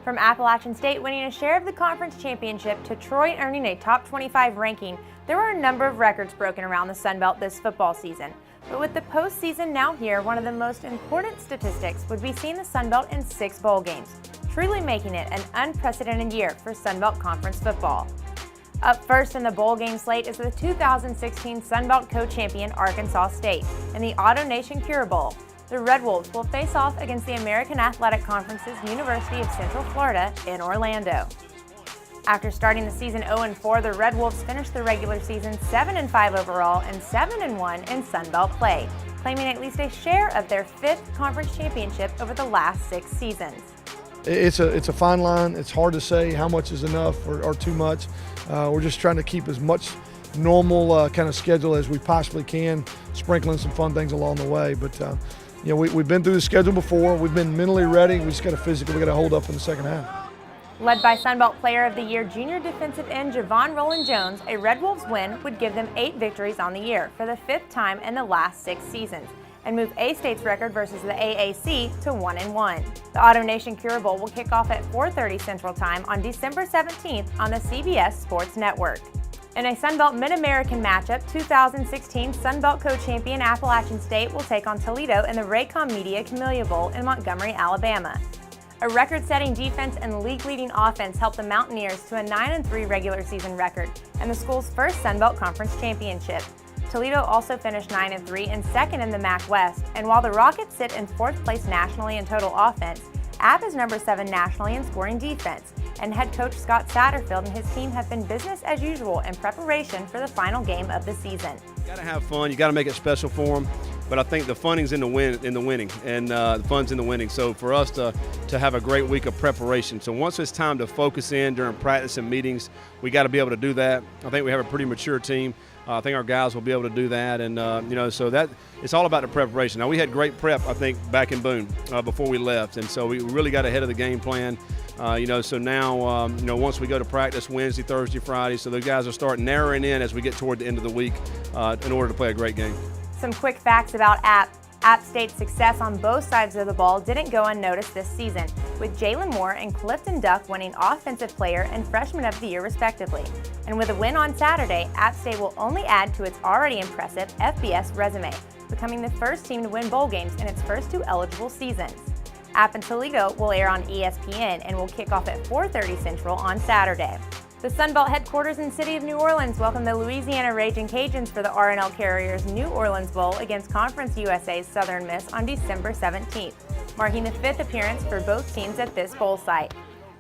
From Appalachian State winning a share of the conference championship to Troy earning a top 25 ranking, there were a number of records broken around the Sun Belt this football season. But with the postseason now here, one of the most important statistics would be seeing the Sun Belt in 6 bowl games, truly making it an unprecedented year for Sun Belt Conference football. Up first in the bowl game slate is the 2016 Sun Belt co-champion Arkansas State in the AutoNation Cure Bowl. The Red Wolves will face off against the American Athletic Conference's University of Central Florida in Orlando. After starting the season 0-4, the Red Wolves finished the regular season 7-5 overall and 7-1 in Sun Belt play, claiming at least a share of their 5th conference championship over the last 6 seasons. It's a fine line. It's hard to say how much is enough or too much. We're just trying to keep as much normal kind of schedule as we possibly can, sprinkling some fun things along the way. But you know, we've been through the schedule before. We've been mentally ready. We just got to physically hold up in the second half. Led by Sun Belt Player of the Year junior defensive end Javon Rowland-Jones, a Red Wolves win would give them 8 victories on the year for the 5th time in the last 6 seasons, and move A-State's record versus the AAC to 1-1. The AutoNation Cure Bowl will kick off at 4:30 Central Time on December 17th on the CBS Sports Network. In a Sun Belt Mid-American matchup, 2016 Sun Belt co-champion Appalachian State will take on Toledo in the Raycom Media Camellia Bowl in Montgomery, Alabama. A record-setting defense and league-leading offense helped the Mountaineers to a 9-3 regular season record and the school's first Sun Belt Conference championship. Toledo also finished 9-3 and 2nd in the MAC West, and while the Rockets sit in 4th place nationally in total offense, App is number 7 nationally in scoring defense, and head coach Scott Satterfield and his team have been business as usual in preparation for the final game of the season. You got to have fun. You got to make it special for them. But I think the funning's in the winning, and the fun's in the winning. So for us to have a great week of preparation. So once it's time to focus in during practice and meetings, we got to be able to do that. I think we have a pretty mature team. I think our guys will be able to do that, and so that it's all about the preparation. Now we had great prep, I think, back in Boone before we left, and so we really got ahead of the game plan. So now once we go to practice Wednesday, Thursday, Friday, so the guys will start narrowing in as we get toward the end of the week in order to play a great game. Some quick facts about App. App State's success on both sides of the ball didn't go unnoticed this season, with Jalen Moore and Clifton Duck winning Offensive Player and Freshman of the Year respectively. And with a win on Saturday, App State will only add to its already impressive FBS resume, becoming the first team to win bowl games in its first 2 eligible seasons. App and Toledo will air on ESPN and will kick off at 4:30 Central on Saturday. The Sun Belt headquarters in City of New Orleans welcome the Louisiana Ragin Cajuns for the R+L Carriers New Orleans Bowl against Conference USA's Southern Miss on December 17th, marking the 5th appearance for both teams at this bowl site.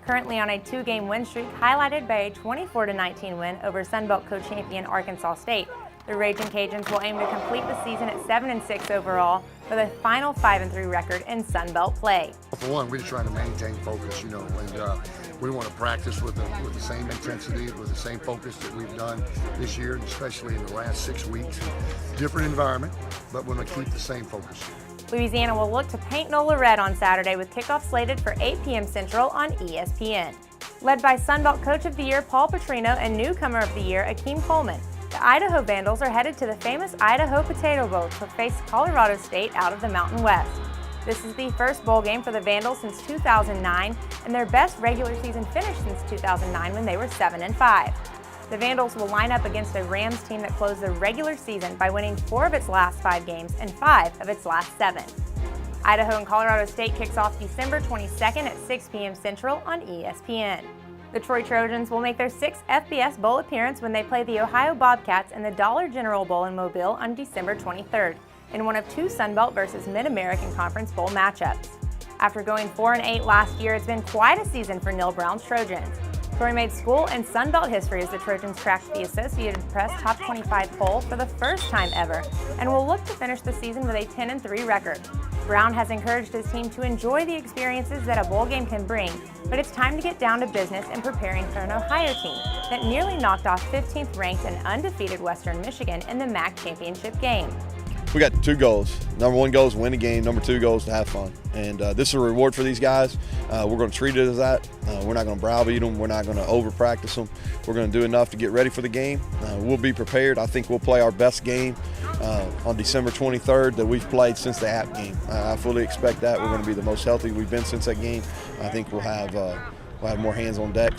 Currently on a 2-game win streak highlighted by a 24-19 win over Sun Belt co-champion Arkansas State, the Ragin Cajuns will aim to complete the season at 7-6 overall with a final 5-3 record in Sun Belt play. For one, we're just trying to maintain focus, and we want to practice with the same intensity, with the same focus that we've done this year, and especially in the last 6 weeks. Different environment, but we're going to keep the same focus. Louisiana will look to paint NOLA red on Saturday with kickoff slated for 8 p.m. Central on ESPN. Led by Sun Belt Coach of the Year Paul Petrino and Newcomer of the Year Akeem Coleman, the Idaho Vandals are headed to the famous Idaho Potato Bowl to face Colorado State out of the Mountain West. This is the first bowl game for the Vandals since 2009 and their best regular season finish since 2009 when they were 7-5. The Vandals will line up against a Rams team that closed the regular season by winning 4 of its last 5 games and 5 of its last 7. Idaho and Colorado State kicks off December 22nd at 6 p.m. Central on ESPN. The Troy Trojans will make their 6th FBS Bowl appearance when they play the Ohio Bobcats in the Dollar General Bowl in Mobile on December 23rd, in one of 2 Sun Belt versus Mid-American Conference Bowl matchups. After going 4-8 last year, it's been quite a season for Neal Brown's Trojans. Troy made school and Sun Belt history as the Trojans cracked the Associated Press Top 25 poll for the first time ever and will look to finish the season with a 10-3 record. Brown has encouraged his team to enjoy the experiences that a bowl game can bring, but it's time to get down to business in preparing for an Ohio team that nearly knocked off 15th ranked and undefeated Western Michigan in the MAC championship game. We got 2 goals. Number 1 goal is to win a game. Number 2 goal is to have fun. And this is a reward for these guys. We're going to treat it as that. We're not going to browbeat them. We're not going to over-practice them. We're going to do enough to get ready for the game. We'll be prepared. I think we'll play our best game on December 23rd that we've played since the app game. I fully expect that. We're going to be the most healthy we've been since that game. I think we'll have more hands on deck.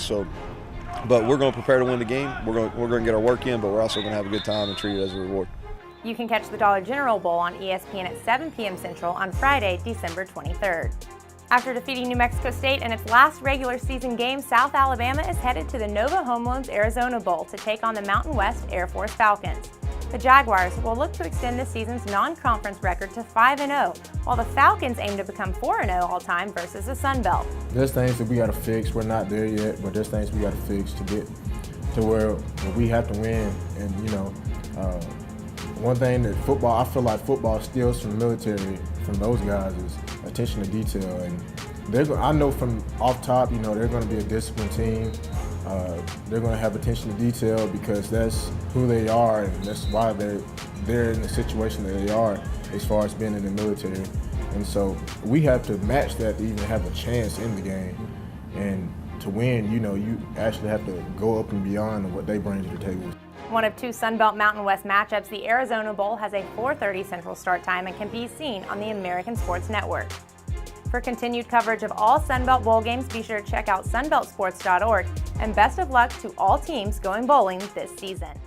But we're going to prepare to win the game. We're going to get our work in, but we're also going to have a good time and treat it as a reward. You can catch the Dollar General Bowl on ESPN at 7 p.m. Central on Friday, December 23rd. After defeating New Mexico State in its last regular season game, South Alabama is headed to the Nova Home Loans Arizona Bowl to take on the Mountain West Air Force Falcons. The Jaguars will look to extend this season's non-conference record to 5-0, while the Falcons aim to become 4-0 all-time versus the Sun Belt. There's things that we got to fix. We're not there yet, but there's things we got to fix to get to where we have to win. And one thing that I feel like football steals from the military, from those guys, is attention to detail. And I know from off top, they're going to be a disciplined team. They're going to have attention to detail because that's who they are, and that's why they're in the situation that they are as far as being in the military. And so we have to match that to even have a chance in the game. And to win, you actually have to go up and beyond what they bring to the table. One of two Sun Belt Mountain West matchups, the Arizona Bowl has a 4:30 Central start time and can be seen on the American Sports Network. For continued coverage of all Sun Belt Bowl games, be sure to check out sunbeltsports.org, and best of luck to all teams going bowling this season.